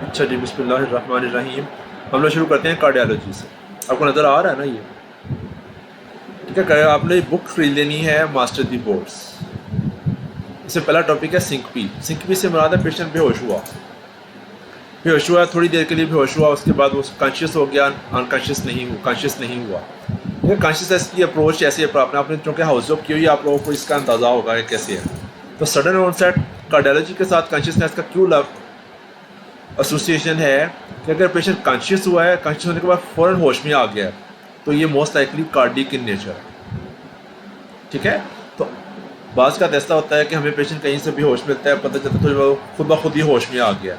अच्छा जी, बिस्मिल्लाहिर्रहमानिर्रहीम। हम लोग शुरू करते हैं कार्डियोलॉजी से। आपको नज़र आ रहा है ना ये? ठीक है, आपने बुक खरीद लेनी है मास्टर दी बोर्ड्स। इससे पहला टॉपिक है सिंकपी। सिंकपी से मुराद है पेशेंट बेहोश हुआ, थोड़ी देर के लिए बेहोश हुआ, उसके बाद वो कॉन्शियस हो गया, अनकॉन्शियस नहीं हुआ। ठीक है, कॉन्शियसनेस की अप्रोच ऐसी है, आपने चूँकि हाउस ऑफ की हुई, आप लोगों को इसका अंदाज़ा होगा कि कैसे है। तो सडन ऑनसेट कार्डियोलॉजी के साथ कॉन्शियसनेस का क्यों एसोसिएशन है कि अगर पेशेंट कॉन्शियस हुआ है, कॉन्शियस होने के बाद फ़ौरन होश में आ गया है, तो ये most likely cardiac in nature है। ठीक है, तो बाज़ का ऐसा होता है कि हमें पेशेंट कहीं से भी होश मिलता है, पता चलता है तो खुद ब खुद ही होश में आ गया।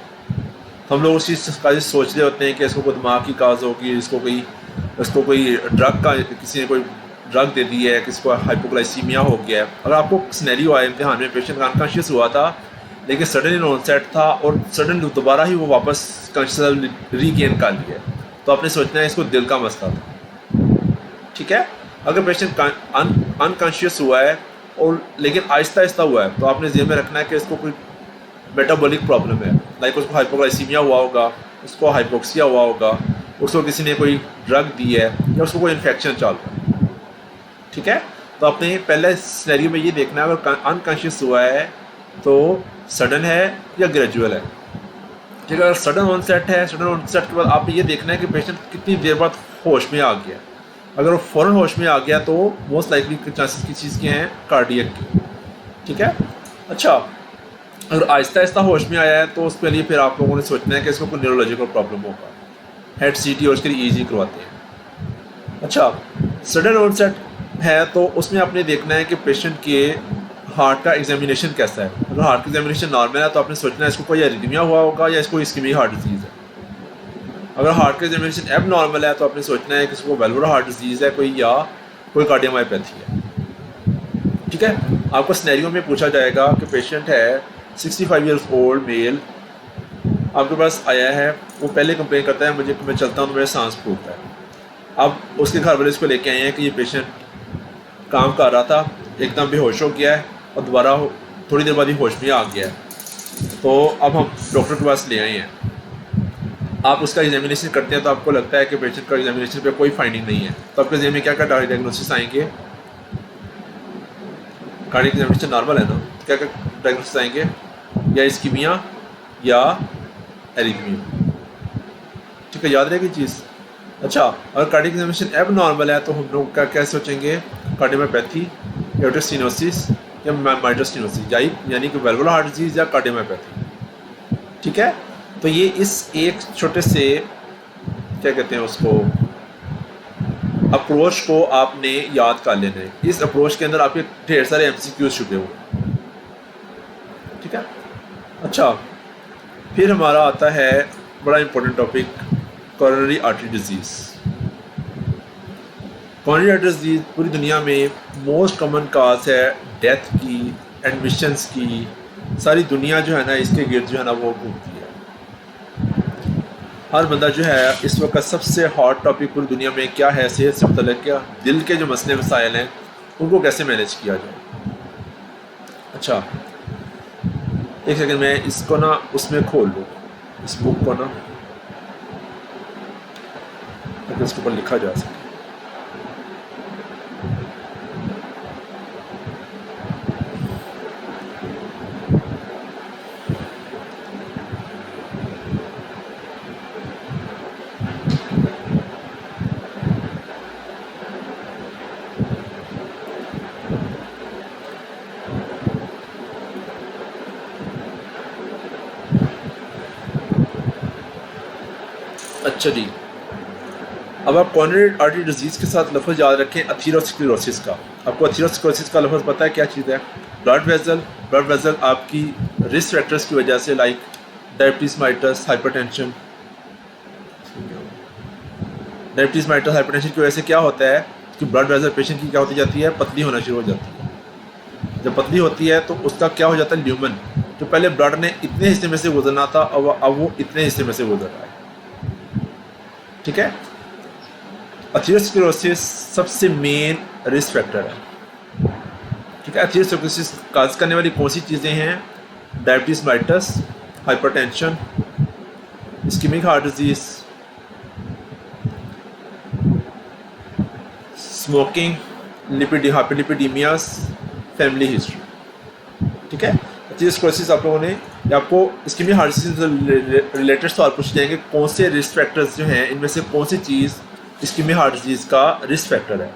तो हम लोग उस चीज़ का सोच रहे होते हैं कि इसको कोई दिमाग की काज होगी, इसको कोई ड्रग का, किसी ने कोई ड्रग दे दी है, किसी को हाइपोग्लाइसीमिया हो गया है। अगर आपको सिनेरियो आए इम्तिहान में, पेशेंट अनकॉन्शियस हुआ था लेकिन सडन इन ऑनसेट था और सडन दोबारा ही वो वापस कॉन्शियस रीगेन कर लिया, तो आपने सोचना है इसको दिल का मसला था। ठीक है, अगर पेशेंट अनकॉन्शियस हुआ है और लेकिन आहिस्ता आहिस्ता हुआ है, तो आपने ज़हन में रखना है कि इसको कोई मेटाबॉलिक प्रॉब्लम है, लाइक उसको हाइपोग्लाइसीमिया हुआ होगा, उसको हाइपोक्सिया हुआ होगा, उसको किसी ने कोई ड्रग दी है या उसको कोई इन्फेक्शन चल रहा है। ठीक है, तो आपने पहले सिनेरियो में ये देखना है अगर अनकॉन्शियस हुआ है तो सडन है या ग्रेजुअल है। ठीक है, अगर सडन ऑनसेट है, सडन ऑनसेट के बाद आपने ये देखना है कि पेशेंट कितनी देर बाद होश में आ गया। अगर वो फ़ौरन होश में आ गया तो मोस्ट लाइकली चांसेस की चीज़ के हैं कार्डियक की। ठीक है, अच्छा अगर आहिस्ता आहिस्ता होश में आया है तो उसके लिए फिर आप लोगों ने सोचना है कि इसको कोई न्यूरोलॉजिकल प्रॉब्लम होगा, हेड सीटी और उसके लिए ईजी करवाते हैं। अच्छा, सडन ऑनसेट है तो उसमें आपने देखना है कि पेशेंट के हार्ट का एग्जामिनेशन कैसा है। अगर हार्ट का एग्जामिनेशन नॉर्मल है तो आपने सोचना है इसको कोई एरिथमिया हुआ होगा या इसको इस्केमिक हार्ट डिजीज़ है। अगर हार्ट का एग्जामिनेशन एब नॉर्मल है तो आपने सोचना है कि इसको वेल्वुलर हार्ट डिजीज़ है कोई, या कोई कार्डियोमायोपैथी है। ठीक है, आपको सिनेरियो में पूछा जाएगा कि पेशेंट है 65 ईयर्स ओल्ड मेल, आपके पास आया है, वो पहले कंप्लेन करता है मुझे, मैं चलता हूँ तो मेरा सांस फूलता है। अब उसके घर वाले इसको लेके आए हैं कि ये पेशेंट काम कर रहा था, एकदम बेहोश हो गया है और दोबारा थोड़ी देर बाद ही होश में आ गया है। तो अब हम डॉक्टर के पास ले आए हैं, आप उसका एग्जामिनेशन करते हैं तो आपको लगता है कि पेशेंट का एग्जामिनेशन पे कोई फाइंडिंग नहीं है, तो आपके जेब में क्या क्या डायग्नोसिस आएंगे? कार्डियक एग्जामिनेशन नॉर्मल है ना, क्या क्या डायग्नोसिस आएंगे? या इस्कीमिया या एरिथमिया। ठीक है, याद रहेगी चीज़। अच्छा, अगर कार्डियक एग्जामिनेशन एब नॉर्मल है तो हम लोग क्या सोचेंगे? कार्डियोमायोपैथी, एओर्टिक स्टेनोसिस या माइट्रल स्टेनोसिस, यानी कि वेल्वुलर हार्ट डिजीज़ या कार्डियोमायोपैथी। ठीक है, तो ये इस एक छोटे से क्या कहते हैं उसको अप्रोच को आपने याद कर लेना है। इस अप्रोच के अंदर आपके ढेर सारे एमसीक्यूज छुपे हुए। ठीक है, अच्छा फिर हमारा आता है बड़ा important topic, coronary artery disease. Coronary artery disease पूरी दुनिया में मोस्ट कॉमन काज है डेथ की, एडमिशंस की। सारी दुनिया जो है ना इसके गिर्द जो है ना वो घूमती है। हर बंदा जो है इस वक्त सबसे हॉट टॉपिक पूरी दुनिया में क्या है, सेहत से मुतल्लिक़ क्या दिल के जो मसले मसाइल हैं उनको कैसे मैनेज किया जाए। अच्छा एक सेकंड, मैं इसको ना उसमें खोल लूँ, इस बुक को ना, ताकि इसके ऊपर लिखा जा सके। अच्छा जी, अब आप कोरोनरी आर्टरी डिजीज़ के साथ लफ्ज़ याद रखें एथेरोस्क्लेरोसिस का। आपको एथेरोस्क्लेरोसिस का लफ्ज़ पता है क्या चीज़ है? ब्लड वेसल आपकी रिस्क फैक्टर्स की वजह से, like diabetes mellitus, hypertension. Diabetes mellitus hypertension की वजह से क्या होता है कि ब्लड वेसल पेशेंट की क्या होती जाती है, पतली होना शुरू हो जाती है। जब पतली होती है तो उसका क्या हो जाता है, ल्यूमन, जो पहले ब्लड ने इतने हिस्से में से गुजरना था अब वो इतने हिस्से में से गुजर रहा है। ठीक है, एथेरोस्क्लेरोसिस सबसे मेन रिस्क फैक्टर है। ठीक है, एथेरोस्क्लेरोसिस काज करने वाली कौन सी चीज़ें हैं? Diabetes mellitus, hypertension, ischaemic heart disease, smoking, hyperlipidaemias, family history. ठीक है, 30 क्वेश्चन आप लोगों ने, आपको इस्कीमिक हार्ट डिजीज से रिलेटेड सवाल पूछे जाएंगे। कौन से रिस्क फैक्टर्स जो हैं इनमें से कौन सी चीज़ इस्कीमिक हार्ट डिजीज़ का रिस्क फैक्टर है।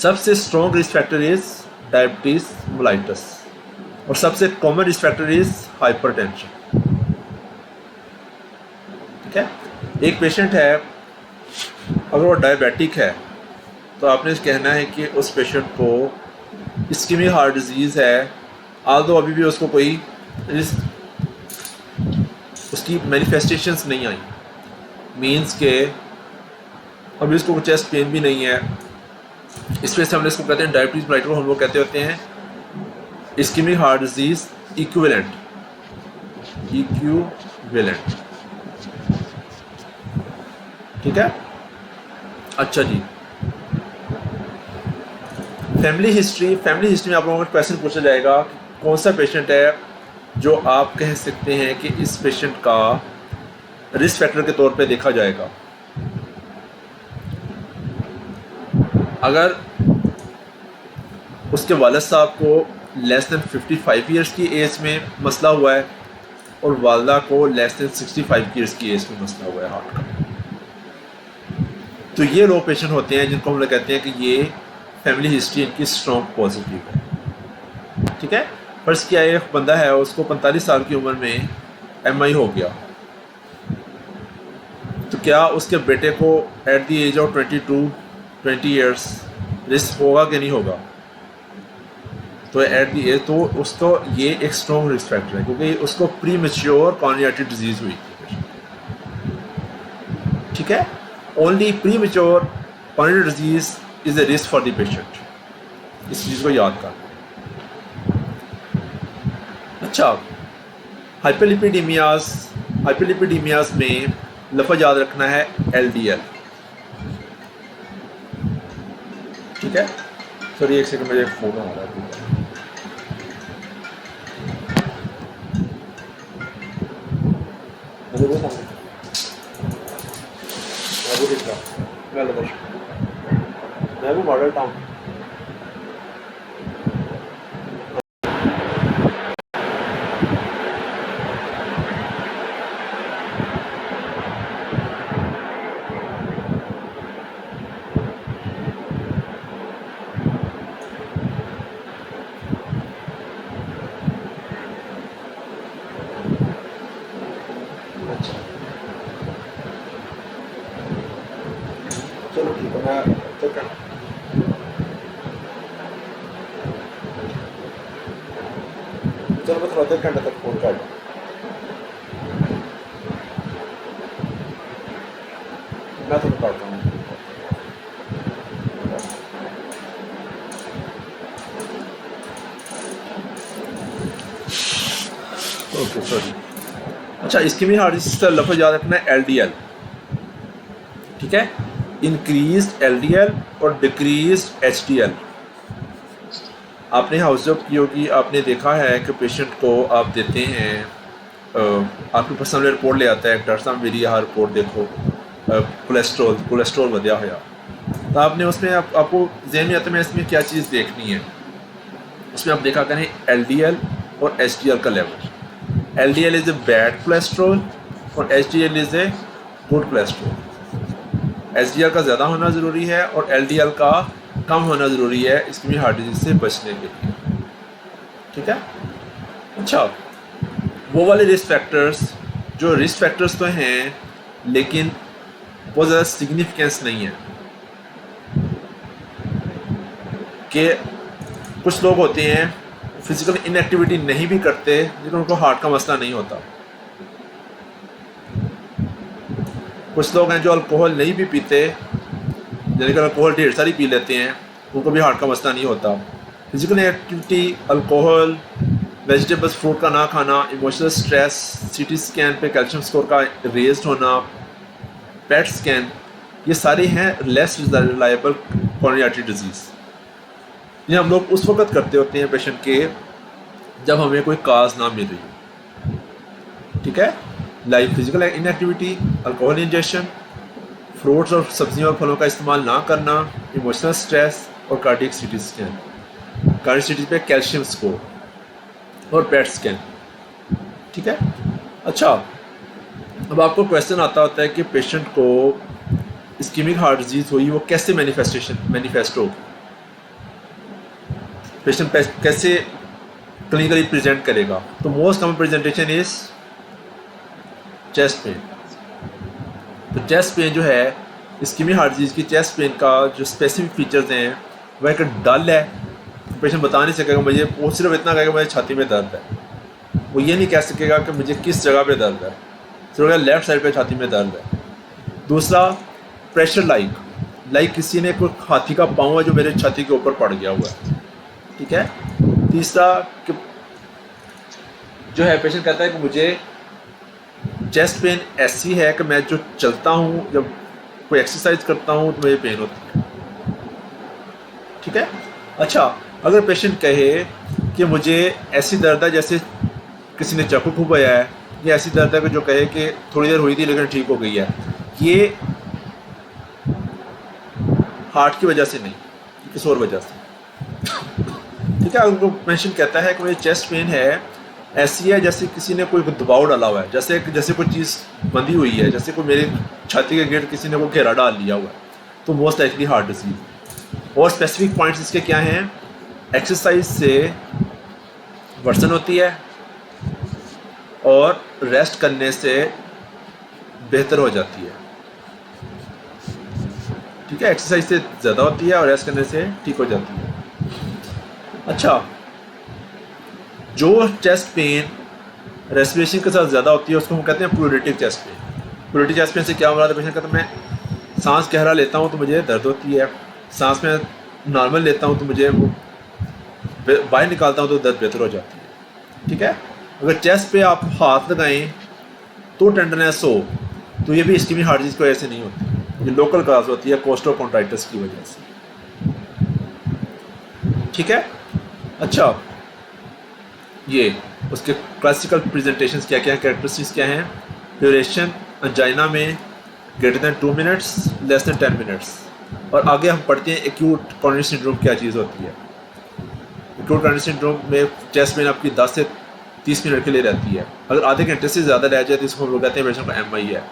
सबसे strong risk factor is diabetes mellitus, और सबसे common risk factor is hypertension. ठीक है, एक पेशेंट है, अगर वो डायबिटिक है तो आपने कहना है कि उस पेशेंट को इस्कीमिक हार्ट डिजीज़ है, आल्दो अभी भी उसको कोई उसकी मैनिफेस्टेशंस नहीं आई, मींस के अभी उसको चेस्ट पेन भी नहीं है, इस वजह से हम इसको कहते हैं डायबिटीज़ मेलाइटस को हम लोग कहते होते हैं इस्कीमिक हार्ट डिजीज़ इक्विवेलेंट। ठीक है, अच्छा जी। फैमिली हिस्ट्री में आप लोगों को क्वेश्चन पूछा जाएगा कि कौन सा पेशेंट है जो आप कह सकते हैं कि इस पेशेंट का रिस्क फैक्टर के तौर पे देखा जाएगा। अगर उसके वालिद साहब को लेस दैन 55 ईयर्स की एज में मसला हुआ है और वालदा को लेस दैन 65 ईयर्स की एज में मसला हुआ है हार्ट का, तो ये लोग पेशेंट होते हैं जिनको हम लोग कहते हैं कि ये फैमिली हिस्ट्री इनकी स्ट्रॉन्ग पॉजिटिव है। ठीक है, फर्स्ट किया एक बंदा है, उसको 45 साल की उम्र में MI हो गया, तो क्या उसके बेटे को at the age of 20 years risk होगा कि नहीं होगा? तो एट द एज तो उसको ये एक स्ट्रॉन्ग रिस्क फैक्टर है, क्योंकि उसको pre mature cornea artery disease हुई। ठीक है, only pre mature cornea artery disease is a risk for the patient, इस चीज़ को याद कर। अच्छा, हाइपरलिपिडीमियास में लफ्ज़ याद रखना है LDL। ठीक है, सॉरी एक सेकंड, मुझे फ़ोन आ रहा है। मैं भी मॉडल टाउन। चलो ठीक है, मैं चेक करना। चलो मैं थोड़ा 1 घंटे तक फोन कर लूँ। मैं तो करता हूँ। Okay sorry. अच्छा, इस्कीमिक हार्ट डिजीज़ का लफ्ज़ याद रखना है LDL। ठीक है, इंक्रीज्ड LDL और डिक्रीज्ड HDL। आपने हाउस जॉब की होगी, आपने देखा है कि पेशेंट को आप देते हैं, आपकी पर्सनल रिपोर्ट ले आता है डॉक्टर साहब मेरी यह रिपोर्ट देखो, कोलेस्ट्रॉल बढ़िया होया, तो आपने उसमें आपको जहन में आता है इसमें क्या चीज़ देखनी है। उसमें आप देखा करें LDL और HDL का level. LDL is a bad cholesterol और HDL is a good cholesterol. HDL का ज़्यादा होना ज़रूरी है और LDL का कम होना ज़रूरी है इस्कीमिक हार्ट डिजीज़ से बचने के लिए। ठीक है, अच्छा, वो वाले रिस्क फैक्टर्स तो हैं लेकिन बहुत ज़्यादा सिग्निफिकेंस नहीं है, कि कुछ लोग होते हैं फिज़िकल इनएक्टिविटी नहीं भी करते लेकिन उनको हार्ट का मसला नहीं होता। कुछ लोग हैं जो अल्कोहल नहीं भी पीते लेकिन अल्कोहल ढेर सारी पी लेते हैं, उनको भी हार्ट का मसला नहीं होता। Physical activity, alcohol, vegetables, fruit का ना खाना, इमोशनल स्ट्रेस, CT स्कैन पे कैल्शियम स्कोर का रेज्ड होना, PET स्कैन, ये सारे हैं less reliable coronary artery disease. ये हम लोग उस वक्त करते होते हैं पेशेंट के जब हमें कोई काज ना मिल रही हो। ठीक है, like physical inactivity, alcohol injection, fruits और सब्जियों और फलों का इस्तेमाल ना करना, इमोशनल स्ट्रेस और कार्डियक सीटी स्कैन, कार्डियक सीटी पे कैल्शियम स्कोर और पेट स्कैन। ठीक है। अच्छा, अब आपको क्वेश्चन आता होता है कि पेशेंट को इस्कीमिक हार्ट डिजीज हुई, वो कैसे मैनिफेस्ट होगी, पेशेंट कैसे क्लिनिकली प्रेजेंट करेगा। तो most common presentation is chest pain. तो चेस्ट पेन जो है, इस्कीमिक हार्ट डिजीज की चेस्ट पेन का जो स्पेसिफिक फीचर्स हैं वह एक डल है। पेशेंट बता नहीं सकेगा मुझे, वो सिर्फ इतना कहेगा मुझे छाती में दर्द है, वो ये नहीं कह सकेगा कि मुझे किस जगह पे दर्द है, सिर्फ लेफ्ट साइड पे छाती में दर्द है। दूसरा, प्रेशर लाइक किसी ने कोई हाथी का पाँव है जो मेरे छाती के ऊपर पड़ गया हुआ है। ठीक है। तीसरा कि जो है पेशेंट कहता है कि मुझे चेस्ट पेन ऐसी है कि मैं जो चलता हूँ, जब कोई एक्सरसाइज करता हूँ तो मुझे पेन होती है। ठीक है। अच्छा, अगर पेशेंट कहे कि मुझे ऐसी दर्द है जैसे किसी ने चाकू घुमाया है, या ऐसी दर्द है कि जो कहे कि थोड़ी देर हुई थी लेकिन ठीक हो गई है, ये हार्ट की वजह से नहीं, किसी और वजह से। ठीक है। अगर पेशेंट कहता है कि मुझे चेस्ट पेन है ऐसी है जैसे किसी ने कोई दबाव डाला हुआ है, जैसे कोई चीज़ बंधी हुई है, जैसे कोई मेरी छाती के गिर्द किसी ने कोई घेरा डाल लिया हुआ है, तो मोस्ट लाइकली हार्ट डिजीज। और स्पेसिफिक पॉइंट्स इसके क्या हैं, एक्सरसाइज से वर्सन होती है और रेस्ट करने से बेहतर हो जाती है। ठीक है। एक्सरसाइज से ज़्यादा होती है और रेस्ट करने से ठीक हो जाती है। अच्छा, जो चेस्ट पेन रेस्पिरेशन के साथ ज़्यादा होती है उसको हम कहते हैं प्लूरेटिक चेस्ट पेन। प्लूरेटिक चेस्ट पेन से क्या हो रहा है, पेशेंट कहता है मैं सांस गहरा लेता हूँ तो मुझे दर्द होती है, सांस में नॉर्मल लेता हूँ तो मुझे बाहर निकालता हूँ तो दर्द बेहतर हो जाती है। ठीक है। अगर चेस्ट पे आप हाथ लगाएं तो टेंडरनेस हो, तो ये भी इस्कीमिक हार्ट डिजीज की वजह से नहीं होती, ये लोकल काज होती है कोस्टोकॉन्ट्राइटिस की वजह से। ठीक है। अच्छा, ये उसके क्लासिकल प्रेजेंटेशंस क्या क्या हैं, कैरेक्टरिस्टिक्स क्या हैं। ड्यूरेशन अंजाइना में greater than 2 minutes, less than 10 minutes. और आगे हम पढ़ते हैं एक्यूट कॉर्निक सिंड्रोम क्या चीज़ होती है। एक्यूट कॉर्निक सिंड्रोम में चेस्ट पेन आपकी 10 से 30 मिनट के लिए रहती है। अगर आधे घंटे से ज़्यादा रह जाए तो इसको हम लोग कहते हैं पेशेंट का MI है।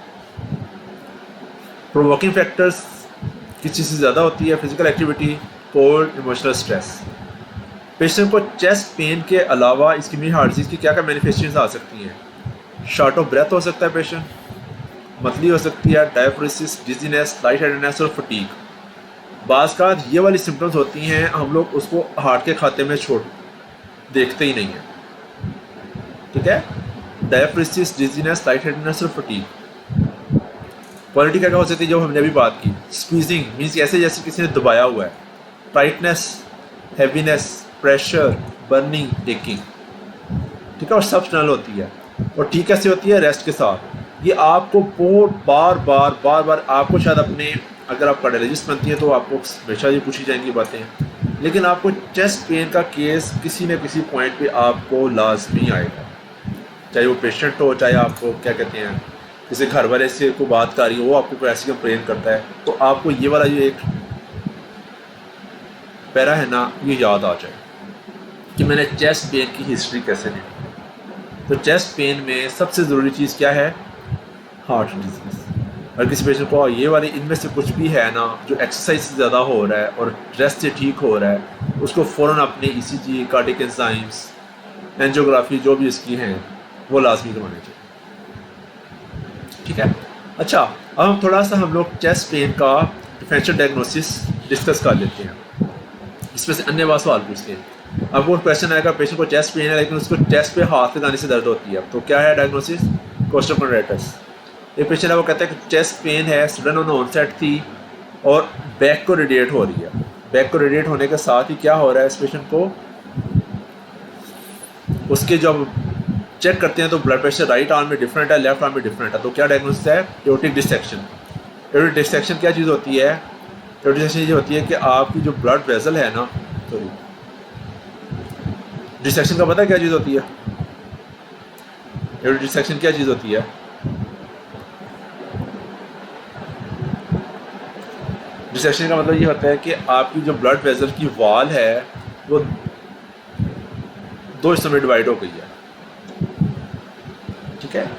प्रोवोकिंग फैक्टर्स किस चीज़ से ज़्यादा होती है, physical activity, cold, emotional stress. Patient को चेस्ट पेन के अलावा इस्कीमिक हार्ट डिजीज की क्या क्या मैनिफेस्टेशंस आ सकती हैं। शॉर्ट ऑफ ब्रेथ हो सकता है पेशेंट, मतली हो सकती है, डायफ्रोसिस, डिजीनेस, लाइट हेडेडनेस और फटीग। बाज़ का ये वाली सिम्टम्स होती हैं, हम लोग उसको हार्ट के खाते में देखते ही नहीं हैं। ठीक है। डायफ्रोसिस, डिजीनेस, लाइट हेडेडनेस और फटीग। क्वालिटी क्या क्या हो सकती है जो हमने अभी बात की। स्क्वीजिंग मीन्स ऐसे जैसे किसी ने दबाया हुआ है, tightness, heaviness, pressure, burning, aching. ठीक है। और सब टनल होती है। और ठीक कैसे होती है, रेस्ट के साथ। ये आपको बहुत बार बार आपको शायद अपने, अगर आप कार्डियोलॉजिस्ट बनती हैं तो आपको हमेशा ये पूछी जाएंगी बातें, लेकिन आपको चेस्ट पेन का केस किसी न किसी पॉइंट पे आपको लाजमी आएगा, चाहे वो पेशेंट हो, चाहे आपको क्या कहते हैं जैसे घर वाले से कोई बात कर रही हो, वो आपको कोई ऐसी कंप्लेन करता है, तो आपको ये वाला जो एक पैरा है ना, ये याद आ जाए कि मैंने चेस्ट पेन की हिस्ट्री कैसे ली। तो चेस्ट पेन में सबसे ज़रूरी चीज़ क्या है, हार्ट डिजीज़। अगर किसी पेशेंट को ये वाली इनमें से कुछ भी है ना, जो एक्सरसाइज से ज़्यादा हो रहा है और रेस्ट से ठीक हो रहा है, उसको फ़ौरन अपने ECG, कार्डियक एंजाइम्स, एंजियोग्राफी जो भी इसकी हैं वो लाजमी करवाने चाहिए। ठीक है। अच्छा, अब हम लोग चेस्ट पेन का डिफरेंशियल डायग्नोसिस डिस्कस कर लेते हैं। इसमें से अन्य बात सवाल पूछते हैं। अब वो क्वेश्चन आएगा, पेशेंट को चेस्ट पेन है लेकिन उसको चेस्ट पे हाथ लगाने से दर्द होती है, तो क्या है डायग्नोसिस, कोस्टोकॉन्ड्राइटिस। एक पेशेंट है वो कहता है कि चेस्ट पेन है, सडन ऑन ऑनसेट थी और बैक को रेडिएट हो रही है। बैक को रेडिएट होने के साथ ही क्या हो रहा है, इस पेशेंट को उसके जब चेक करते हैं तो ब्लड प्रेशर राइट आर्म में डिफरेंट है, लेफ्ट आर्म में डिफरेंट है, तो क्या डायग्नोसिस है, एओर्टिक डिसेक्शन। एओर्टिक डिसेक्शन क्या चीज़ होती है, एओर्टिक डिसेक्शन ये होती है कि आपकी जो ब्लड वेसल है ना, सॉरी डिसेक्शन का पता है क्या चीज़ होती है, एओर्टिक डिसेक्शन क्या चीज़ होती है, डिसेक्शन का मतलब ये होता है कि आपकी जो ब्लड वेसल की वॉल है वो दो हिस्सों में डिवाइड हो गई है, ठीक है।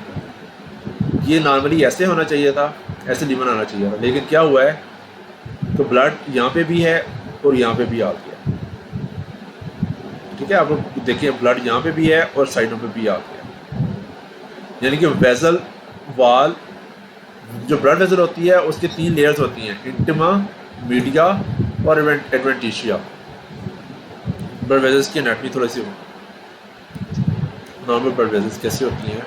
ये नॉर्मली ऐसे होना चाहिए था, ऐसे लीवन आना चाहिए था, लेकिन क्या हुआ है तो ब्लड यहाँ पे भी है और यहाँ पे भी आ गया, ठीक है। आप लोग देखिए ब्लड यहाँ पे भी है और साइडों पे भी आ गया, यानी कि वेसल वॉल जो ब्लड वेसल होती है उसके 3 लेयर्स होती हैं, इंटिमा, मीडिया और एडवेंटिशिया। ब्लड वेसल्स की एनाटॉमी थोड़ी सी नॉर्मल ब्लड वेसल्स कैसे होती हैं।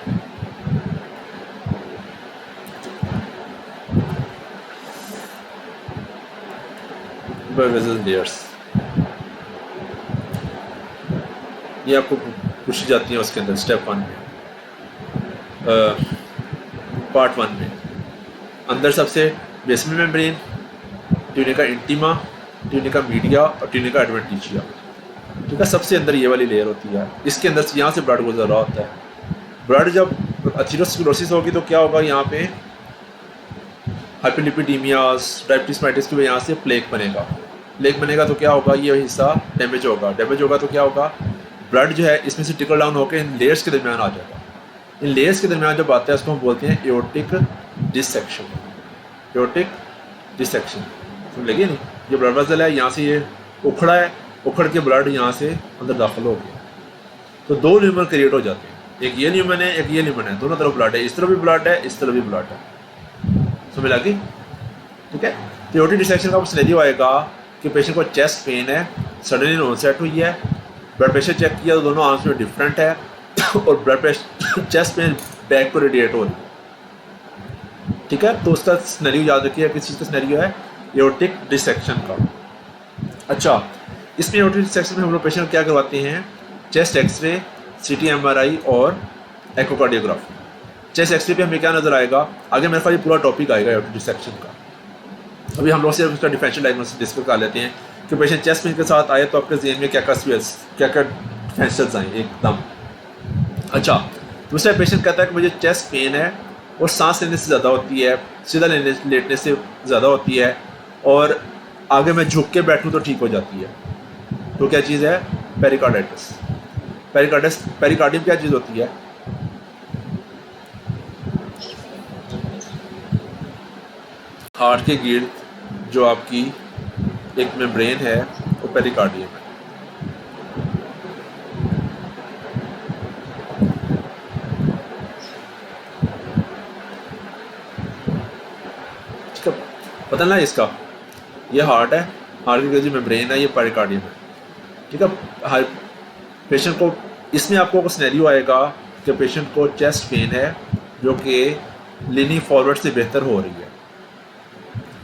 ब्लड वेसल लेयर्स ये आपको पूछी जाती हैं उसके अंदर स्टेप 1 में, पार्ट 1 में। अंदर सबसे basement membrane, tunica intima, tunica media और ट्यूनिका एडवेंटिशिया, ठीक है। सबसे अंदर ये वाली लेयर होती है, इसके अंदर से यहाँ से ब्लड गुजर रहा होता है। ब्लड जब अथीरोस्क्लेरोसिस होगी तो क्या होगा, यहाँ पे हाइपरलिपिडीमियास, डायबिटीज मेलिटस की वजह से प्लेक बनेगा। प्लेक बनेगा तो क्या होगा, ये हिस्सा डैमेज होगा। डैमेज होगा तो क्या होगा, ब्लड जो है इसमें से टिकल डाउन होकर इन लेयर्स के दरमियान आ जाएगा। इन लेयर्स के दरमियान जब आता है उसको हम बोलते हैं एओर्टिक डिसेक्शन। एओर्टिक डिसेक्शन समझ लगी नहीं, ये ब्लड वेसल है, यहाँ से ये उखड़ा है, उखड़ के ब्लड यहाँ से अंदर दाखिल हो गया, तो 2 ल्यूमन क्रिएट हो जाते हैं। एक ये ल्यूमन है, एक ये ल्यूमन है, दोनों तरफ ब्लड है, इस तरफ भी ब्लड है, इस तरफ भी ब्लड है, समझ लगी, ठीक है। तो एओर्टिक डिसेक्शन का सिनेरियो आएगा कि पेशेंट को चेस्ट पेन है, सडनली ऑनसेट हुई है, ब्लड प्रेशर चेक किया तो दोनों आर्म्स में डिफरेंट है और blood pressure chest pain back को रेडिएट हो रही है, ठीक है। तो उसका सिनेरियो याद रखिए, किस चीज़ का सिनेरियो है, एओर्टिक डिसेक्शन का। अच्छा, इसमें एओर्टिक डिसेक्शन में हम लोग पेशेंट क्या करवाते हैं, चेस्ट एक्सरे, सीटी एमआरआई और एकोकार्डियोग्राफी। चेस्ट एक्सरे पे हमें क्या नजर आएगा, आगे मेरे पास ये पूरा टॉपिक आएगा एओर्टिक डिसेक्शन का। अभी हम लोग सिर्फ उसका डिफरेंशियल डायग्नोसिस डिस्कस कर लेते हैं कि पेशेंट चेस्ट पेन के साथ आए तो आपके जेहन में क्या क्या डिफरेंशियल्स आए एकदम। अच्छा, दूसरा पेशेंट कहता है कि मुझे चेस्ट पेन है और सांस लेने से ज़्यादा होती है, सीधा लेटने से ज़्यादा होती है, और आगे मैं झुक के बैठूँ तो ठीक हो जाती है। तो क्या चीज़ है, पेरिकार्डाइटिस। पेरिकार्डियम क्या चीज़ होती है, हार्ट के गिर्द जो आपकी एक मेम्ब्रेन है वो पेरिकार्डियम है। पता ना इसका, ये हार्ट है, हार्ट की जो मेम्ब्रेन है ये पेरिकार्डियम है, ठीक है। पेशेंट को इसमें आपको सिनेरियो आएगा कि पेशेंट को चेस्ट पेन है जो कि लीनिंग फॉरवर्ड से बेहतर हो रही है,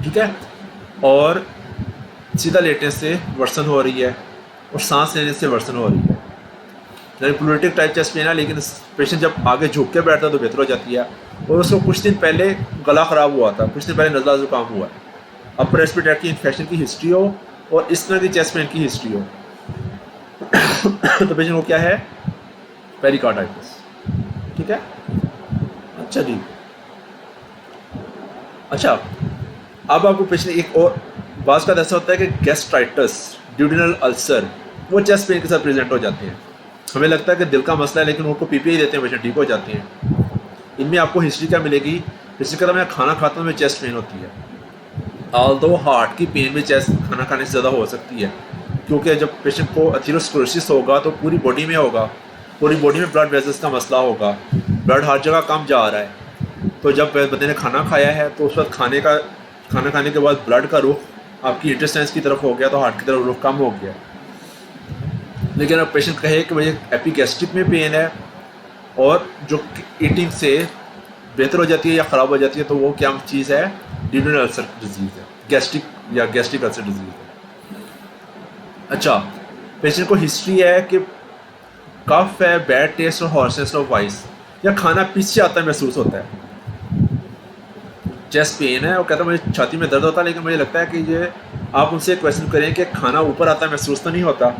ठीक है, और सीधा लेटने से वर्सन हो रही है और सांस लेने से वर्सन हो रही है, यानी प्लूरेटिक टाइप चेस्ट पेन है। लेकिन पेशेंट जब आगे झुक के बैठता है तो बेहतर हो जाती है। और उसको कुछ दिन पहले गला ख़राब हुआ था, कुछ दिन पहले नज़ला ज़ुकाम हुआ है, अपर रेस्पिरेटरी की इन्फेक्शन की हिस्ट्री हो और इस तरह की चेस्ट पेन की हिस्ट्री हो तो पेशेंट को क्या है, पेरिकार्डाइटिस, ठीक है। अच्छा जी, अच्छा अब आपको पेशेंट एक और बात का ऐसा होता है कि गैस्ट्राइटिस, ड्यूडेनल अल्सर, वो चेस्ट पेन के साथ प्रेजेंट हो जाते हैं। हमें लगता है कि दिल का मसला है लेकिन उनको पीपीआई देते हैं, पेशेंट ठीक हो जाते हैं। इनमें आपको हिस्ट्री क्या मिलेगी, हिस्ट्री का मैं खाना खाता हूँ, मेरी चेस्ट पेन होती है। ऑल्दो हार्ट की पेन में चेस्ट खाना खाने से ज़्यादा हो सकती है, क्योंकि जब पेशेंट को अथीरोस्क्लेरोसिस होगा तो पूरी बॉडी में होगा, पूरी बॉडी में ब्लड वेसल्स का मसला होगा, ब्लड हर जगह कम जा रहा है। तो जब बंदे ने खाना खाया है तो उस वक्त खाना खाने के बाद ब्लड का रुख आपकी इंटेस्टाइन्स की तरफ हो गया तो हार्ट की तरफ रुख कम हो गया। लेकिन अब पेशेंट कहे कि मुझे एपिगैस्ट्रिक में पेन है और जो ईटिंग से बेहतर हो जाती है या ख़राब हो जाती है, तो वो क्या चीज़ है, ड्यूडेनल अल्सर डिजीज़ है, गैस्ट्रिक या गैस्ट्रिक अल्सर डिजीज़ है। अच्छा, पेशेंट को हिस्ट्री है कि कफ है, बैड टेस्ट और हॉर्सनेस ऑफ वॉइस, या खाना पीछे आता महसूस होता है। चेस्ट पेन है और कहता है मुझे छाती में दर्द होता है, लेकिन मुझे लगता है कि ये आप उनसे क्वेश्चन करें कि खाना ऊपर आता महसूस तो नहीं होता।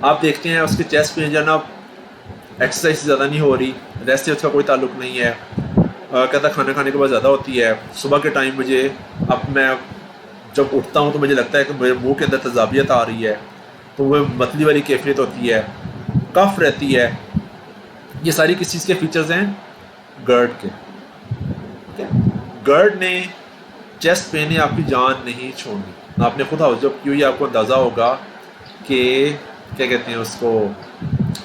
आप देखते हैं उसके चेस्ट पेन जो ना एक्सरसाइज से ज़्यादा नहीं हो रही, रेस्ट से उसका कोई ताल्लुक नहीं है। कहता खाना खाने के बाद ज़्यादा होती है, सुबह के टाइम मुझे अब मैं जब उठता हूँ तो मुझे लगता है कि मेरे मुंह के अंदर तजाबियत आ रही है, तो वह मतली वाली कैफियत होती है, कफ रहती है। ये सारी किस चीज़ के फीचर्स हैं? गर्ड के। ठीक है, गर्ड ने, चेस्ट पेन ने आपकी जान नहीं छोड़नी। आपने खुद हाउस जब क्यों, आपको अंदाज़ा होगा कि क्या कहते हैं उसको,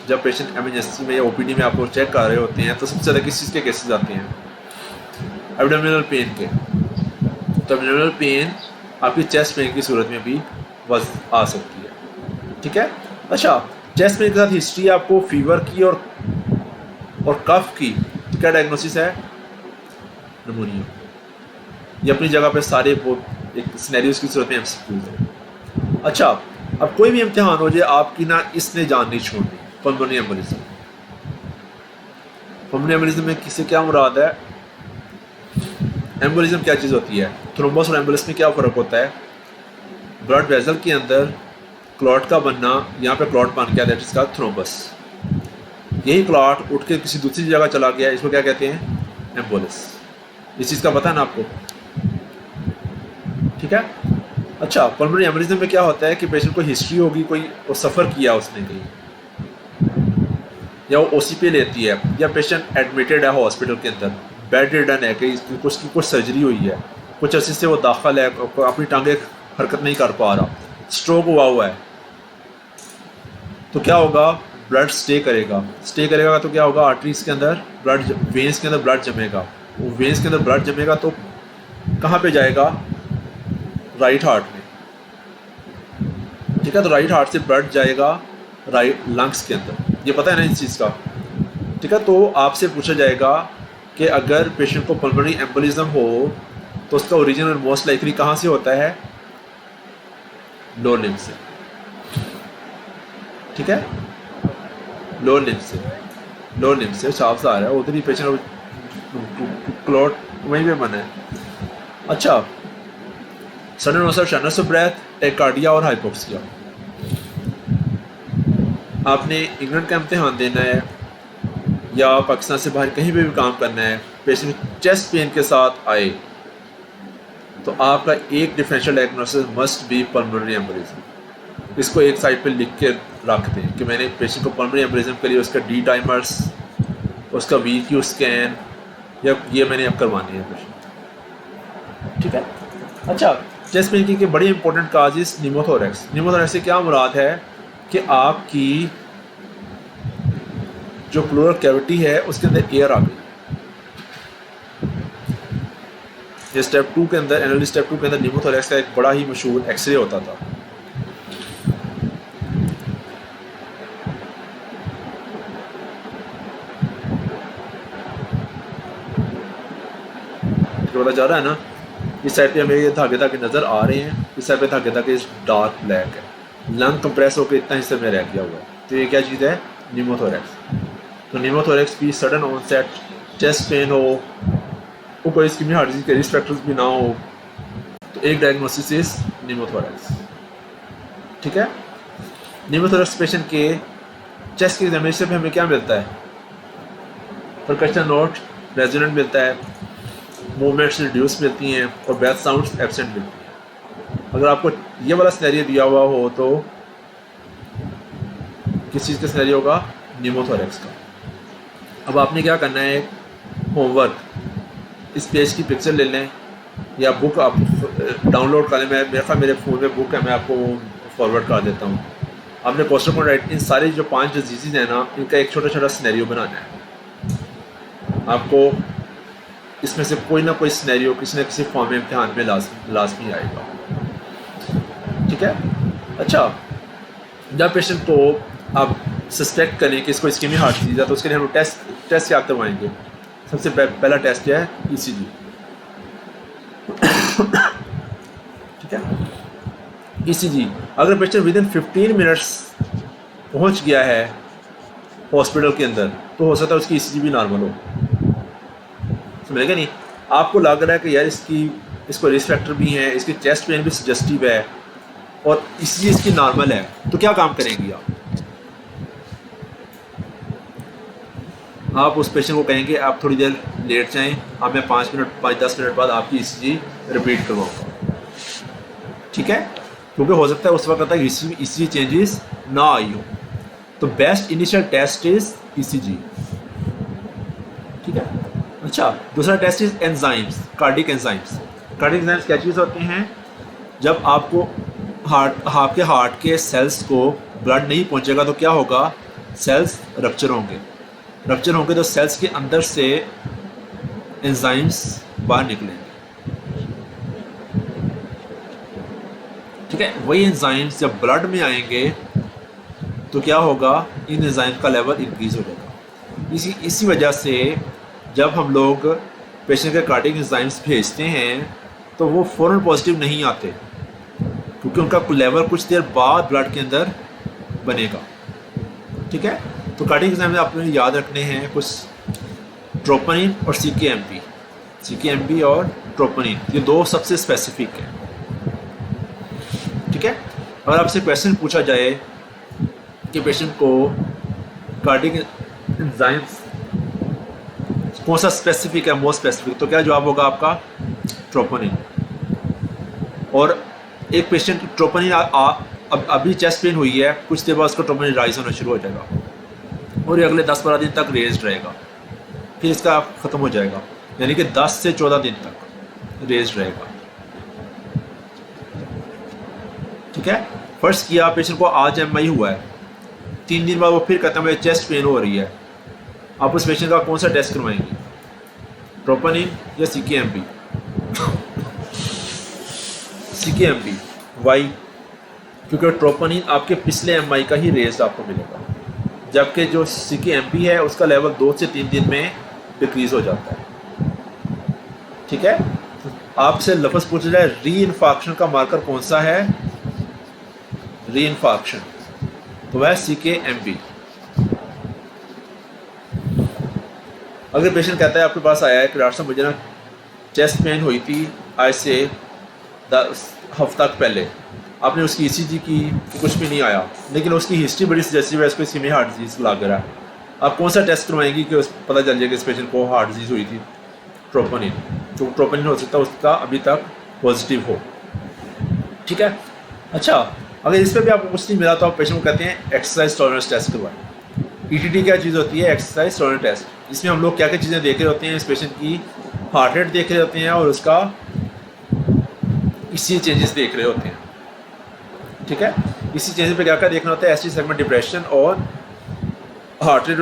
जब पेशेंट एमरजेंसी में या ओपीडी में आप लोग चेक कर रहे होते हैं तो सबसे ज़्यादा किस चीज़ के केसेस आते हैं? एब्डोमिनल पेन के। तो एब्डोमिनल पेन आपकी चेस्ट पेन की सूरत में भी आ सकती है। ठीक है, अच्छा, चेस्ट पेन के साथ हिस्ट्री आपको फीवर की और कफ की, तो क्या डायग्नोसिस है? निमोनिया। ये अपनी जगह पे सारे बहुत एक सिनेरियोस की सूरत में एमसीक्यूज है। अच्छा, अब कोई भी इम्तिहान हो जाए आपकी ना, इसने जान नहीं छोड़नी। Pulmonary embolism. पल्मोनरी एम्बोलिज्म में किससे क्या मुराद है? एम्बोलिज्म क्या चीज़ होती है? थ्रोम्बस और एम्बोलिज्म में क्या फ़र्क होता है? ब्लड वेसल के अंदर क्लॉट का बनना, यहाँ पे क्लॉट बन गया, दैट इज का थ्रोम्बस। यही क्लॉट उठ के किसी दूसरी जगह चला गया, इसको क्या कहते हैं? एम्बोलिस। इस चीज़ का पता है ना आपको? ठीक है, अच्छा, पल्मोनरी एम्बोलिज्म में क्या होता है कि पेशेंट को हिस्ट्री होगी, कोई सफ़र किया उसने कहीं, या वो ओसी पे लेती है, या पेशेंट एडमिटेड है हॉस्पिटल के अंदर, बेड रिडन है, कि उसकी कुछ सर्जरी हुई है, कुछ अर्से से वो दाखिल है, अपनी टांगे हरकत नहीं कर पा रहा, स्ट्रोक हुआ है, तो क्या होगा? ब्लड स्टे करेगा तो क्या होगा? आर्टरीज के अंदर ब्लड, वेन्स के अंदर ब्लड जमेगा। वो वेन्स के अंदर ब्लड जमेगा तो कहाँ पे जाएगा? राइट हार्ट में। ठीक है, तो राइट हार्ट से ब्लड जाएगा राइट लंग्स के अंदर। ये पता है ना इस चीज़ का? ठीक है, तो आपसे पूछा जाएगा कि अगर पेशेंट को पल्मोनरी एम्बोलिज्म हो तो उसका ओरिजिन मोस्ट लाइकली कहाँ से होता है? लोअर लिम्ब से। ठीक है, लोअर लिम्ब से साफ सा आ रहा है, उधर ही पेशेंट क्लॉट वहीं पे बना है। अच्छा, sudden loss of shortness of breath, tachycardia और हाइपोक्सिया। आपने इंग्लैंड का इम्तिहान देना है या पाकिस्तान से बाहर कहीं पे भी काम करना है, पेशेंट चेस्ट पेन के साथ आए तो आपका एक differential diagnosis must be pulmonary embolism. इसको एक साइड पे लिख के रख दें कि मैंने पेशेंट को पल्मोनरी एम्बोलिज्म के लिए उसका डी टाइमर्स, उसका VQ स्कैन, या ये मैंने अब करवानी है पेशेंट। ठीक है, अच्छा, चेस्ट पेन की बड़ी इंपॉर्टेंट काज इज निमोथोरेक्स। निमोथोरेक्स से क्या मुराद है कि आपकी जो प्लूरल कैविटी है उसके अंदर एयर आ गई। ये स्टेप 2 के अंदर, एनालिसिस स्टेप 2 के अंदर निमोथोरेक्स का एक बड़ा ही मशहूर एक्सरे होता था। पता जा रहा है ना? इस साइड पे हमें ये धागे नज़र आ रहे हैं, इस साइड पे धागे डार्क ब्लैक है, लंग कंप्रेस होकर इतना हिस्से में रह गया हुआ है। तो ये क्या चीज़ है? निमोथोरेक्स। तो निमोथोरेक्स भी सडन ऑनसेट चेस्ट पेन हो, वो कोई इस्कीमिक हार्ट डिजीज के रिस्क फैक्टर्स भी ना हो, तो एक डायग्नोसिस इज निमोथोरेक्स। ठीक है, निमोथोरेक्स पेशेंट के चेस्ट के एग्जामिनेशन में हमें क्या मिलता है? परकशन नोट रेजोनेंट मिलता है, मूवमेंट्स रिड्यूस मिलती हैं और ब्रेथ साउंड्स एब्सेंट मिलती हैं। अगर आपको ये वाला सिनेरियो दिया हुआ हो तो किस चीज़ का सिनेरियो होगा? निमोथोरेक्स का। अब आपने क्या करना है? होमवर्क, इस पेज की पिक्चर ले लें या बुक आप डाउनलोड कर लें। मेरे फ़ोन में बुक है, मैं आपको फॉरवर्ड कर देता हूँ। आपने पोस्टर को राइट, इन सारी जो 5 डिजीज़ हैं ना, इनका एक छोटा छोटा सिनेरियो बनाना है। आपको इसमें से कोई ना कोई सिनेरियो किसी न किसी फॉर्म में इम्तिहान में लाजमी आएगा। ठीक है, अच्छा, जब पेशेंट को आप सस्पेक्ट करें कि इसको इस्कीमिक हार्ट डिजीज है तो उसके लिए हम टेस्ट क्या करवाएंगे? सबसे पहला टेस्ट क्या है? ECG। ठीक है, ECG अगर पेशेंट विदिन 15 मिनट्स पहुंच गया है हॉस्पिटल के अंदर तो हो सकता है उसकी ECG भी नॉर्मल हो। समझेगा नहीं? आपको लग रहा है कि यार इसको रिस्क फैक्टर भी हैं, इसकी चेस्ट पेन भी सजेस्टिव है और ECG इसकी नॉर्मल है, तो क्या काम करेंगी आप उस पेशेंट को कहेंगे आप थोड़ी देर लेट जाएं, अब मैं 5-10 मिनट बाद आपकी ECG रिपीट करवाऊँगा। ठीक है, क्योंकि हो सकता है उस वक्त तक इसी चेंजेस ना आई हो। तो best initial test is ECG. ठीक है। अच्छा, दूसरा test is enzymes, cardiac enzymes. Cardiac enzymes क्या चीज़ होते हैं? जब आपको आपके हार्ट के सेल्स को ब्लड नहीं पहुंचेगा तो क्या होगा? सेल्स रप्चर होंगे तो सेल्स के अंदर से एंजाइम्स बाहर निकलेंगे। ठीक है, वही एंजाइम्स जब ब्लड में आएंगे तो क्या होगा? इन एंजाइम्स का लेवल इंक्रीज हो जाएगा। इसी वजह से जब हम लोग पेशेंट के कार्डिक एंजाइम्स भेजते हैं तो वो फ़ौरन पॉजिटिव नहीं आते, क्योंकि उनका लेवल कुछ देर बाद ब्लड के अंदर बनेगा। ठीक है, तो कार्डिक एंजाइम आपने याद रखने हैं कुछ, ट्रोपोनिन और सीकेएमपी और ट्रोपोनिन, ये दो सबसे स्पेसिफिक हैं। ठीक है, अगर आपसे क्वेश्चन पूछा जाए कि पेशेंट को कार्डिक एंजाइम्स कौन सा स्पेसिफिक है, मोस्ट स्पेसिफिक, तो क्या जवाब होगा आपका? ट्रोपोनिन। और एक पेशेंट ट्रोपोनिन अभी चेस्ट पेन हुई है, कुछ देर बाद उसका ट्रोपोनिन राइज होना शुरू हो जाएगा और ये अगले 10-12 दिन तक रेज रहेगा, फिर इसका ख़त्म हो जाएगा, यानी कि 10 से 14 दिन तक रेज रहेगा। ठीक है, फर्स्ट किया पेशेंट को आज एमआई हुआ है, 3 दिन बाद वो फिर कहता है मुझे चेस्ट पेन हो रही है, आप उस पेशेंट का कौन सा टेस्ट करवाएंगे? ट्रोपोनिन या सीकेएमपी? सीकेएमपी। वाई? क्योंकि ट्रोपोनिन आपके पिछले एमआई का ही रेज आपको मिलेगा, जबकि जो सीकेएमपी है उसका लेवल 2 से 3 दिन में डिक्रीज हो जाता है। ठीक है, आपसे लफ्ज़ पूछा जाए री इन्फाक्शन का मार्कर कौन सा है? री इन्फाक्शन, तो वह सीकेएमपी। अगर पेशेंट कहता है आपके पास आया है कि डॉक्टर साहब मुझे ना चेस्ट पेन हुई थी आज से 10 हफ्ता पहले, आपने उसकी ईसीजी की तो कुछ भी नहीं आया, लेकिन उसकी हिस्ट्री बड़ी सजेस्टिव है, इसको इस्कीमिक हार्ट डिजीज़ लग रहा है, आप कौन सा टेस्ट करवाएंगी कि पता चल जाएगा इस पेशेंट को हार्ट डिजीज़ हुई थी? ट्रोपोनिन। तो ट्रोपोनिन हो सकता है उसका अभी तक पॉजिटिव हो। ठीक है, अच्छा, अगर इस पर भी आपको कुछ नहीं मिला तो आप पेशेंट को कहते हैं एक्सरसाइज टॉलरेंस टेस्ट करवाएं। ईटीटी क्या चीज़ होती है? Exercise tolerance test. इसमें हम लोग क्या क्या चीज़ें देख रहे होते हैं? इस पेशेंट की हार्ट रेट देख रहे होते हैं और उसका इसी चेंजेस देख रहे होते हैं। ठीक है, इसी चेंजेस पे क्या क्या देखना होता है? एसटी सेगमेंट, डिप्रेशन और हार्ट रेट।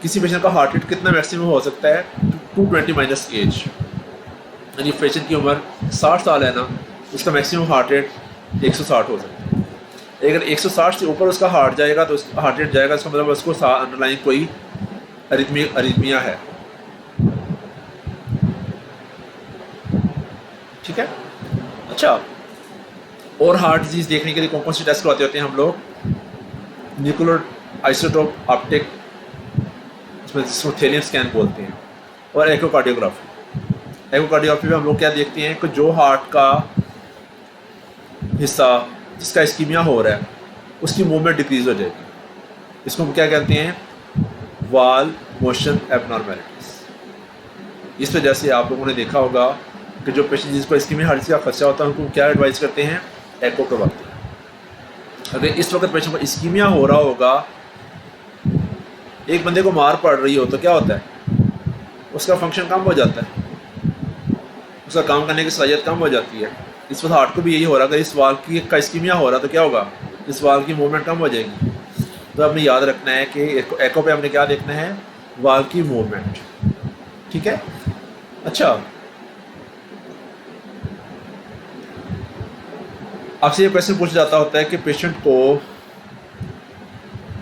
किसी पेशेंट का हार्ट रेट कितना मैक्सिमम हो सकता है? 220 माइनस एज, यानी पेशेंट की उम्र 60 साल है ना, उसका मैक्सिमम हार्ट रेट 160 हो सकता है। अगर 160 से ऊपर उसका हार्ट जाएगा तो उसका हार्ट रेट जाएगा, इसका मतलब उसको अंडरलाइन कोई अरिथमिया है। ठीक है, अच्छा, और हार्ट डिजीज़ देखने के लिए कौन कौन से टेस्ट करवाते होते हैं हम लोग? न्यूक्लियर आइसोटोप ऑप्टिक, इसमें थेलियम स्कैन बोलते हैं, और एकोकार्डियोग्राफी। एकोकार्डियोग्राफी में हम लोग क्या देखते हैं कि जो हार्ट का हिस्सा जिसका इस्कीमिया हो रहा है उसकी मूवमेंट डिक्रीज हो जाएगी, इसको हम क्या कहते हैं? वाल मोशन एबनॉर्मेलिटीज। इस वजह से आप लोगों ने देखा होगा कि जो पेशेंट जिसको इस्कीमिया हार्ट का खर्चा होता है उनको क्या एडवाइस करते हैं? एको करवाते हैं। अगर इस वक्त पेशेंट को इस्कीमिया हो रहा होगा, एक बंदे को मार पड़ रही हो, तो क्या होता है? उसका फंक्शन कम हो जाता है, उसका काम करने की सलाहियत कम हो जाती है। इस वक्त हार्ट को भी यही हो रहा है, अगर इस वाल की का इस्कीमिया हो रहा तो क्या होगा? इस वाल की मूवमेंट कम हो जाएगी। तो आपने याद रखना है कि एको पे हमने क्या देखना है? वाल की मूवमेंट। ठीक है, अच्छा, आपसे ये क्वेश्चन पूछा जाता होता है कि पेशेंट को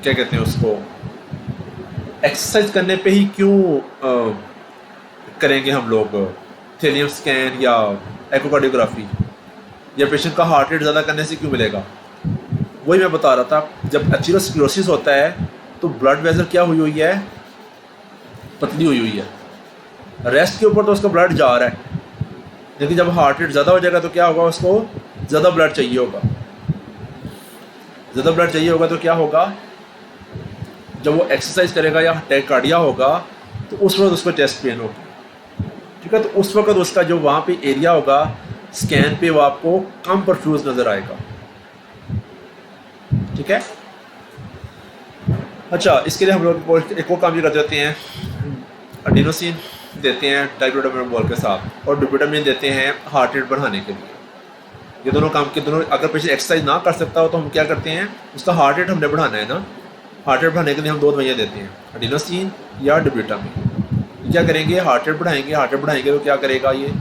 क्या कहते हैं, उसको एक्सरसाइज करने पे ही क्यों करेंगे हम लोग थेलियम स्कैन या एकोकार्डियोग्राफी, या पेशेंट का हार्ट रेट ज़्यादा करने से क्यों मिलेगा? वही मैं बता रहा था, जब एथेरोस्क्लेरोसिस होता है तो ब्लड वेसल क्या हुई हुई है? पतली हुई हुई है। रेस्ट के ऊपर तो उसका ब्लड जा रहा है, लेकिन जब हार्ट रेट ज़्यादा हो जाएगा तो क्या होगा? उसको ज़्यादा ब्लड चाहिए होगा। ज़्यादा ब्लड चाहिए होगा तो क्या होगा? जब वो एक्सरसाइज करेगा या टैकिकार्डिया होगा तो उस वक्त उसको चेस्ट पेन होगी। ठीक है, तो उस वक्त उसका जो वहाँ पे एरिया होगा स्कैन पे वो आपको कम परफ्यूज नज़र आएगा। ठीक है। अच्छा, इसके लिए हम लोग एक और काम ये कर देते हैं, एडिनोसिन देते हैं डाइक्लोडोमेनामोल के साथ, और डोपामिन देते हैं हार्ट रेट बढ़ाने के लिए। ये दोनों काम के दोनों, अगर पेशेंट एक्सरसाइज ना कर सकता हो तो हम क्या करते हैं, उसका हार्ट रेट हमने बढ़ाना है ना, हार्ट रेट बढ़ाने के लिए हम दो दवाइयाँ देते हैं, एडिनोसिन या डोपामिन। क्या करेंगे, हार्ट रेट बढ़ाएंगे, हार्ट रेट बढ़ाएंगे तो क्या करेगा, ये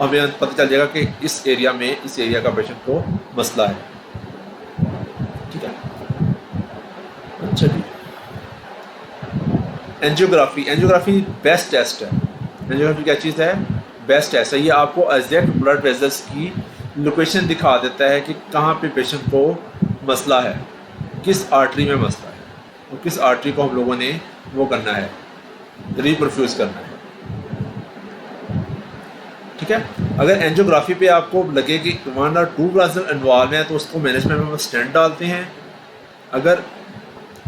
हमें पता चल जाएगा कि इस एरिया में, इस एरिया का पेशेंट को मसला है। ठीक है। अच्छा जी, एंजियोग्राफी, एंजियोग्राफी बेस्ट टेस्ट है। एंजियोग्राफी क्या चीज़ है, बेस्ट टेस्ट है। ये आपको एग्जैक्ट ब्लड वेजल्स की लोकेशन दिखा देता है कि कहाँ पे पेशेंट को मसला है, किस आर्टरी में मसला है, और किस आर्टरी को हम लोगों ने वो करना है, रीपरफ्यूज करना है। ठीक है। अगर एंजियोग्राफी पे आपको लगे कि 1 और 2 वेसल इन्वॉल्व है तो उसको मैनेजमेंट में हम स्टेंट डालते हैं। अगर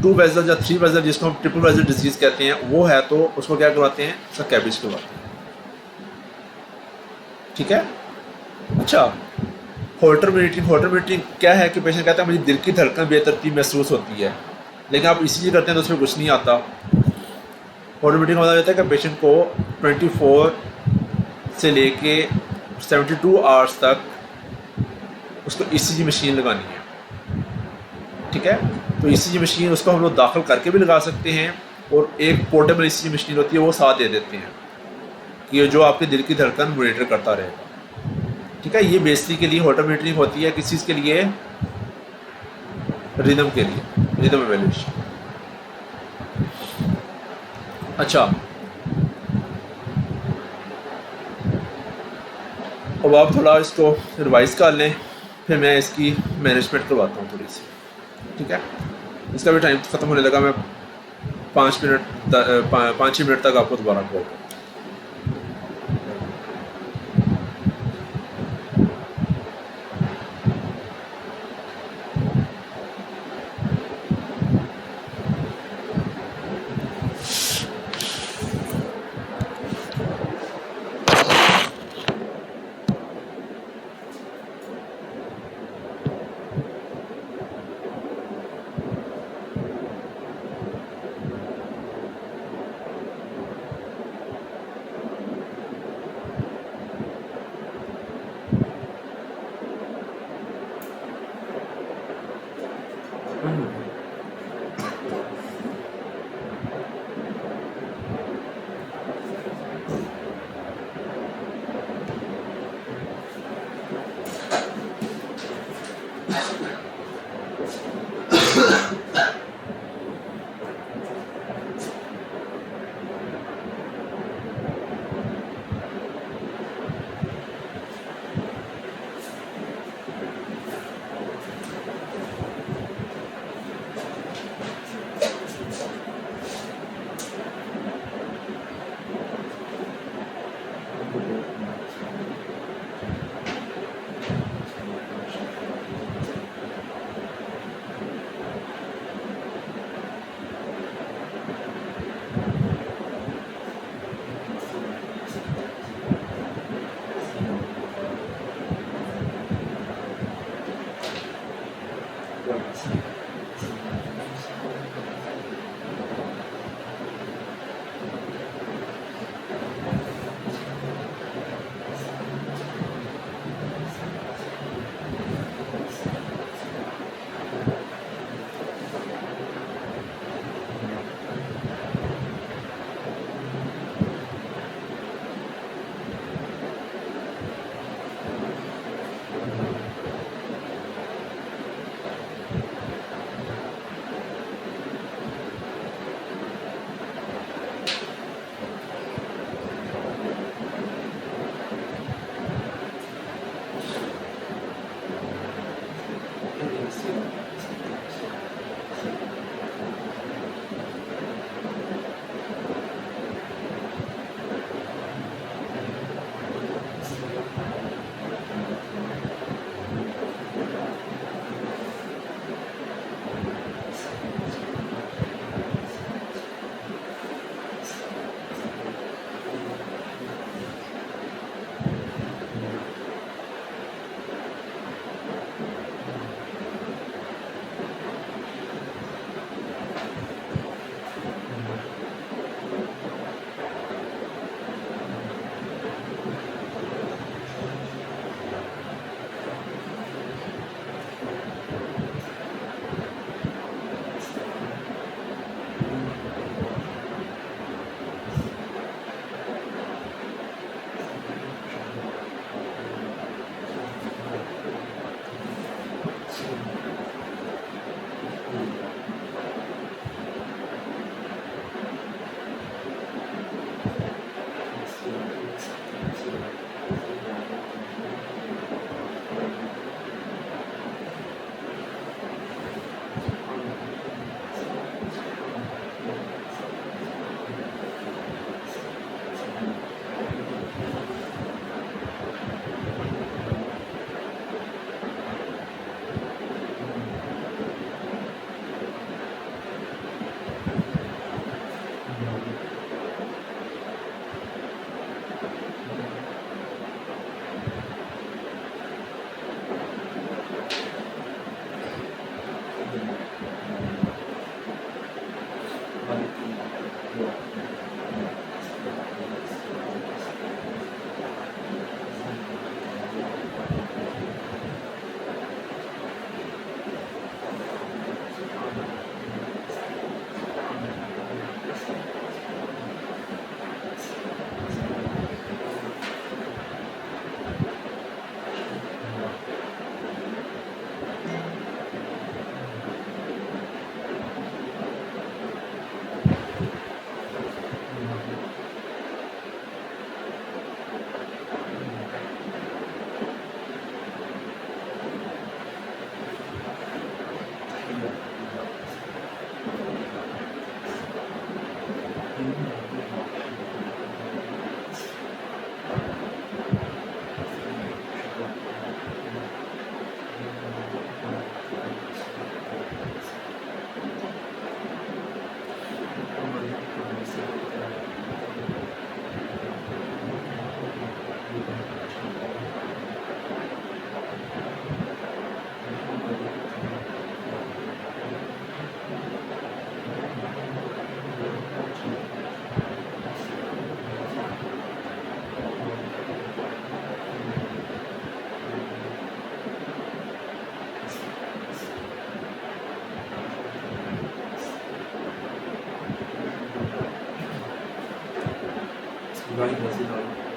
2 वेसल या 3 वेसल, जिसको हम ट्रिपल वेसल डिजीज कहते हैं, वो है तो उसको क्या करवाते हैं, उसका कैबिज करवाते हैं। ठीक है। अच्छा, होल्टर मीटिंग, होल्टर मीटिंग क्या है कि पेशेंट कहता है मुझे दिल की धड़कन बेतरतीब महसूस होती है, लेकिन आप इसी करते हैं तो उसमें कुछ नहीं आता। होल्टर मीटिंग का मतलब रहता है कि पेशेंट को 24 से लेके 72 आवर्स तक उसको ईसीजी मशीन लगानी है। ठीक है। तो ईसीजी मशीन उसको हम लोग दाखिल करके भी लगा सकते हैं, और एक पोर्टेबल ईसीजी मशीन होती है वो साथ दे देते हैं कि ये जो आपके दिल की धड़कन मॉनिटर करता रहेगा। ठीक है। ये बेसिकली के लिए होल्टर मीटरिंग होती है, किस चीज़ के लिए, रिदम के लिए, रिदम एवेल्यूएशन। अच्छा, अब आप थोड़ा इसको रिवाइज कर लें, फिर मैं इसकी मैनेजमेंट करवाता हूँ थोड़ी सी। ठीक है। इसका भी टाइम ख़त्म होने लगा, मैं 5-6 मिनट तक आपको दोबारा कॉल करूँ। Vai, Brasil.